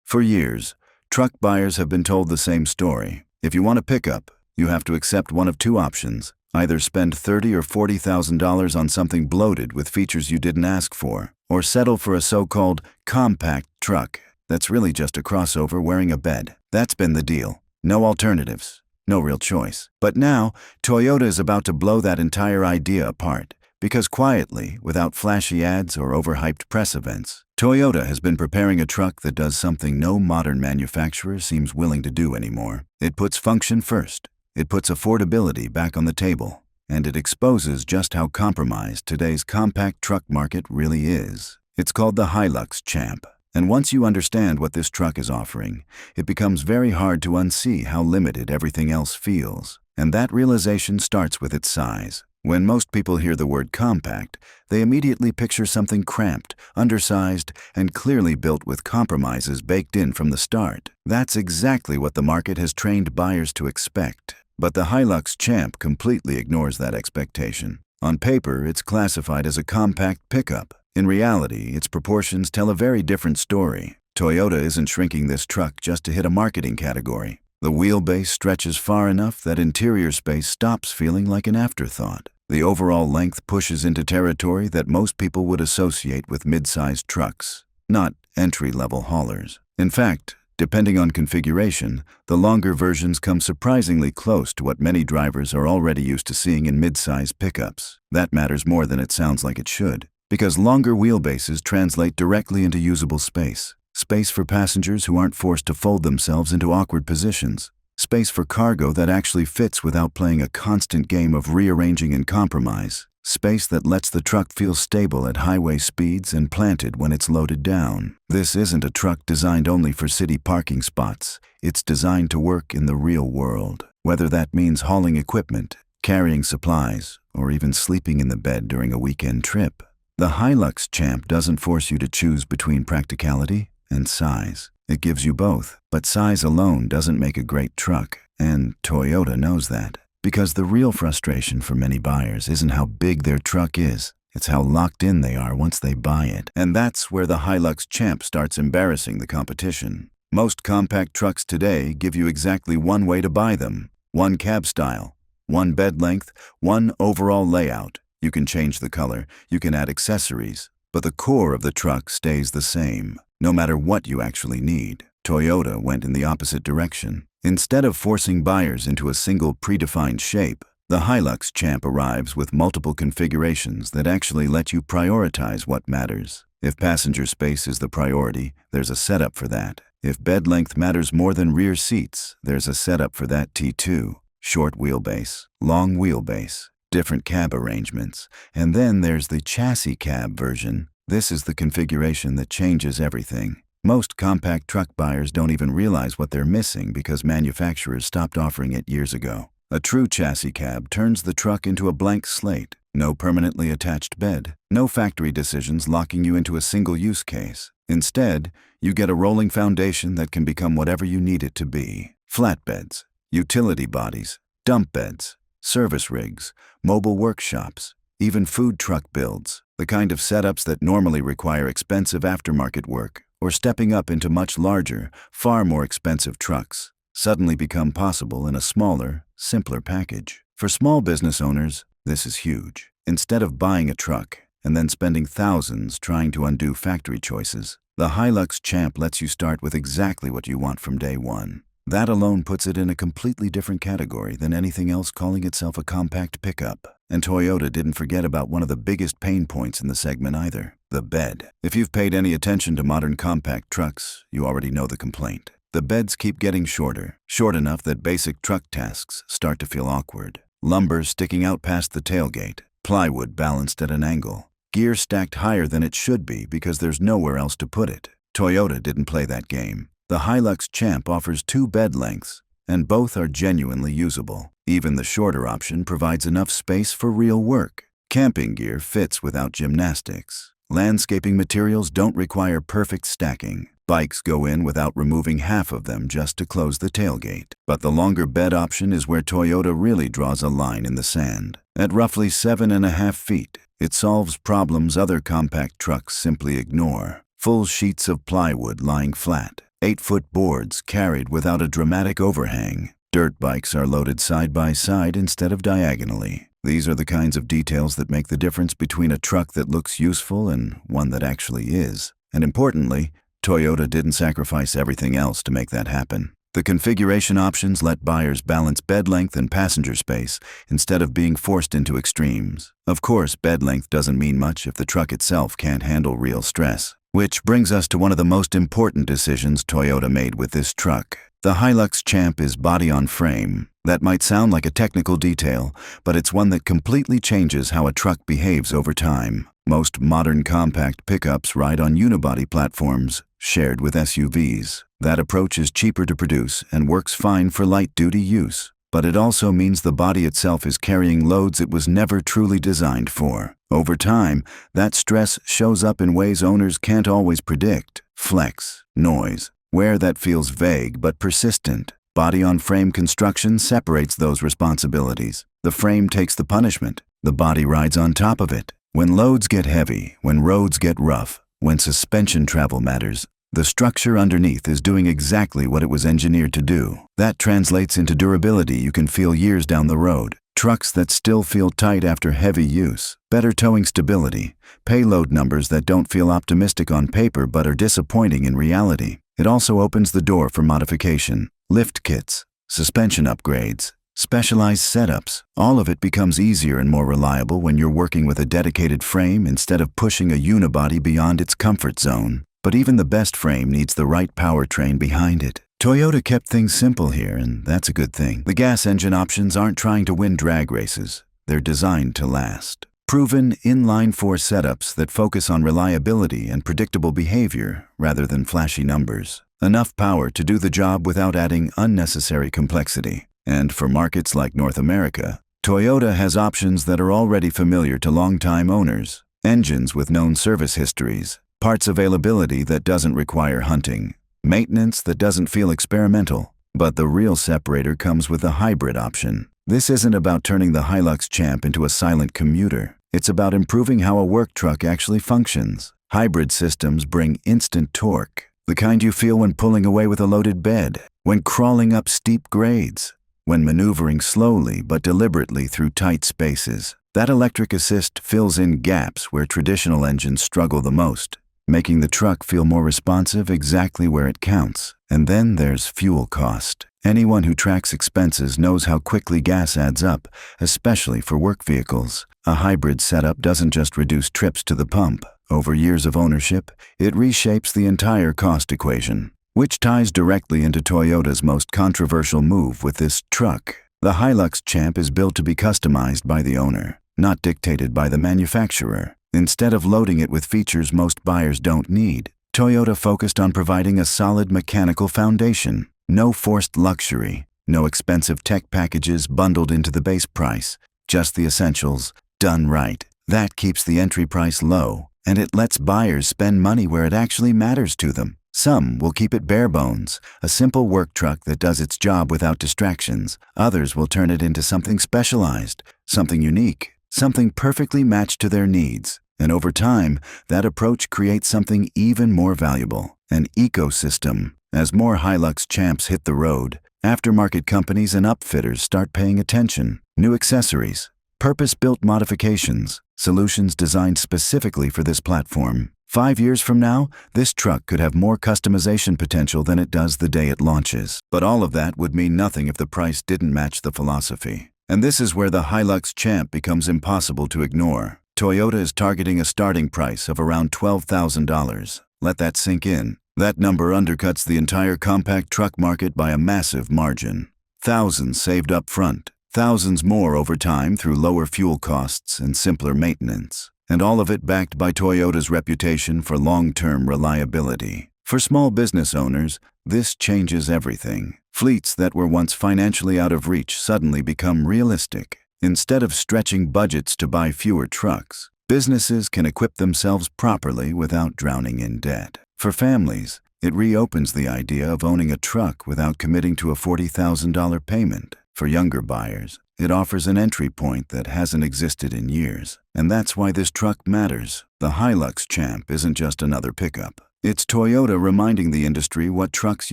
For years, truck buyers have been told the same story. If you want a pickup, you have to accept one of two options. Either spend $30,000 or $40,000 on something bloated with features you didn't ask for, or settle for a so-called compact truck that's really just a crossover wearing a bed. That's been the deal. No alternatives. No real choice. But now, Toyota is about to blow that entire idea apart. Because quietly, without flashy ads or overhyped press events, Toyota has been preparing a truck that does something no modern manufacturer seems willing to do anymore. It puts function first. It puts affordability back on the table. And it exposes just how compromised today's compact truck market really is. It's called the Hilux Champ. And once you understand what this truck is offering, it becomes very hard to unsee how limited everything else feels. And that realization starts with its size. When most people hear the word compact, they immediately picture something cramped, undersized, and clearly built with compromises baked in from the start. That's exactly what the market has trained buyers to expect. But the Hilux Champ completely ignores that expectation. On paper, it's classified as a compact pickup. In reality, its proportions tell a very different story. Toyota isn't shrinking this truck just to hit a marketing category. The wheelbase stretches far enough that interior space stops feeling like an afterthought. The overall length pushes into territory that most people would associate with mid-sized trucks, not entry-level haulers. In fact, depending on configuration, the longer versions come surprisingly close to what many drivers are already used to seeing in mid-sized pickups. That matters more than it sounds like it should, because longer wheelbases translate directly into usable space. Space for passengers who aren't forced to fold themselves into awkward positions. Space for cargo that actually fits without playing a constant game of rearranging and compromise. Space that lets the truck feel stable at highway speeds and planted when it's loaded down. This isn't a truck designed only for city parking spots. It's designed to work in the real world, whether that means hauling equipment, carrying supplies, or even sleeping in the bed during a weekend trip. The Hilux Champ doesn't force you to choose between practicality and size. It gives you both, but size alone doesn't make a great truck, and Toyota knows that. Because the real frustration for many buyers isn't how big their truck is, it's how locked in they are once they buy it. And that's where the Hilux Champ starts embarrassing the competition. Most compact trucks today give you exactly one way to buy them. One cab style, one bed length, one overall layout. You can change the color, you can add accessories, but the core of the truck stays the same. No matter what you actually need, Toyota went in the opposite direction. Instead of forcing buyers into a single predefined shape, the Hilux Champ arrives with multiple configurations that actually let you prioritize what matters. If passenger space is the priority, there's a setup for that. If bed length matters more than rear seats, there's a setup for that too. Short wheelbase, long wheelbase, different cab arrangements, and then there's the chassis cab version. This is the configuration that changes everything. Most compact truck buyers don't even realize what they're missing because manufacturers stopped offering it years ago. A true chassis cab turns the truck into a blank slate. No permanently attached bed. No factory decisions locking you into a single use case. Instead, you get a rolling foundation that can become whatever you need it to be. Flatbeds, utility bodies, dump beds, service rigs, mobile workshops, even food truck builds. The kind of setups that normally require expensive aftermarket work or stepping up into much larger, far more expensive trucks suddenly become possible in a smaller, simpler package. For small business owners, this is huge. Instead of buying a truck and then spending thousands trying to undo factory choices, the Hilux Champ lets you start with exactly what you want from day one. That alone puts it in a completely different category than anything else calling itself a compact pickup. And Toyota didn't forget about one of the biggest pain points in the segment either, the bed. If you've paid any attention to modern compact trucks, you already know the complaint. The beds keep getting shorter, short enough that basic truck tasks start to feel awkward. Lumber sticking out past the tailgate, plywood balanced at an angle, gear stacked higher than it should be because there's nowhere else to put it. Toyota didn't play that game. The Hilux Champ offers two bed lengths, and both are genuinely usable. Even the shorter option provides enough space for real work. Camping gear fits without gymnastics. Landscaping materials don't require perfect stacking. Bikes go in without removing half of them just to close the tailgate. But the longer bed option is where Toyota really draws a line in the sand. At roughly 7.5 feet, it solves problems other compact trucks simply ignore. Full sheets of plywood lying flat, 8-foot boards carried without a dramatic overhang. Dirt bikes are loaded side by side instead of diagonally. These are the kinds of details that make the difference between a truck that looks useful and one that actually is. And importantly, Toyota didn't sacrifice everything else to make that happen. The configuration options let buyers balance bed length and passenger space instead of being forced into extremes. Of course, bed length doesn't mean much if the truck itself can't handle real stress. Which brings us to one of the most important decisions Toyota made with this truck. The Hilux Champ is body-on-frame. That might sound like a technical detail, but it's one that completely changes how a truck behaves over time. Most modern compact pickups ride on unibody platforms, shared with SUVs. That approach is cheaper to produce and works fine for light-duty use. But it also means the body itself is carrying loads it was never truly designed for. Over time, that stress shows up in ways owners can't always predict. Flex, noise, wear that feels vague but persistent. Body-on-frame construction separates those responsibilities. The frame takes the punishment. The body rides on top of it. When loads get heavy, when roads get rough, when suspension travel matters, the structure underneath is doing exactly what it was engineered to do. That translates into durability you can feel years down the road. Trucks that still feel tight after heavy use. Better towing stability. Payload numbers that don't feel optimistic on paper but are disappointing in reality. It also opens the door for modification. Lift kits, suspension upgrades, specialized setups. All of it becomes easier and more reliable when you're working with a dedicated frame instead of pushing a unibody beyond its comfort zone. But even the best frame needs the right powertrain behind it. Toyota kept things simple here, and that's a good thing. The gas engine options aren't trying to win drag races. They're designed to last. Proven inline-four setups that focus on reliability and predictable behavior rather than flashy numbers. Enough power to do the job without adding unnecessary complexity. And for markets like North America, Toyota has options that are already familiar to longtime owners. Engines with known service histories. Parts availability that doesn't require hunting. Maintenance that doesn't feel experimental. But the real separator comes with the hybrid option. This isn't about turning the Hilux Champ into a silent commuter. It's about improving how a work truck actually functions. Hybrid systems bring instant torque. The kind you feel when pulling away with a loaded bed, when crawling up steep grades, when maneuvering slowly but deliberately through tight spaces. That electric assist fills in gaps where traditional engines struggle the most, making the truck feel more responsive exactly where it counts. And then there's fuel cost. Anyone who tracks expenses knows how quickly gas adds up, especially for work vehicles. A hybrid setup doesn't just reduce trips to the pump. Over years of ownership, it reshapes the entire cost equation, which ties directly into Toyota's most controversial move with this truck. The Hilux Champ is built to be customized by the owner, not dictated by the manufacturer. Instead of loading it with features most buyers don't need, Toyota focused on providing a solid mechanical foundation. No forced luxury, no expensive tech packages bundled into the base price, just the essentials, done right. That keeps the entry price low, and it lets buyers spend money where it actually matters to them. Some will keep it bare bones, a simple work truck that does its job without distractions. Others will turn it into something specialized, something unique, something perfectly matched to their needs. And over time, that approach creates something even more valuable, an ecosystem. As more Hilux Champs hit the road, aftermarket companies and upfitters start paying attention. New accessories, purpose-built modifications, solutions designed specifically for this platform. 5 years from now, this truck could have more customization potential than it does the day it launches. But all of that would mean nothing if the price didn't match the philosophy. And this is where the Hilux Champ becomes impossible to ignore. Toyota is targeting a starting price of around $12,000. Let that sink in. That number undercuts the entire compact truck market by a massive margin. Thousands saved up front, thousands more over time through lower fuel costs and simpler maintenance. And all of it backed by Toyota's reputation for long-term reliability. For small business owners, this changes everything. Fleets that were once financially out of reach suddenly become realistic. Instead of stretching budgets to buy fewer trucks, businesses can equip themselves properly without drowning in debt. For families, it reopens the idea of owning a truck without committing to a $40,000 payment. For younger buyers, it offers an entry point that hasn't existed in years. And that's why this truck matters. The Hilux Champ isn't just another pickup. It's Toyota reminding the industry what trucks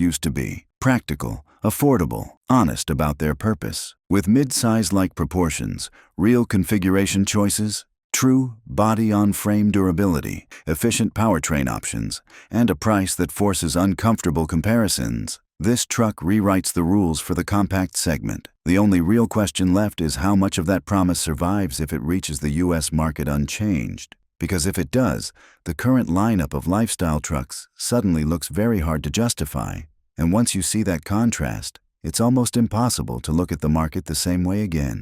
used to be: practical, affordable, honest about their purpose, with mid-size-like proportions, real configuration choices, true body-on-frame durability, efficient powertrain options, and a price that forces uncomfortable comparisons. This truck rewrites the rules for the compact segment. The only real question left is how much of that promise survives if it reaches the U.S. market unchanged. Because if it does, the current lineup of lifestyle trucks suddenly looks very hard to justify. And once you see that contrast, it's almost impossible to look at the market the same way again.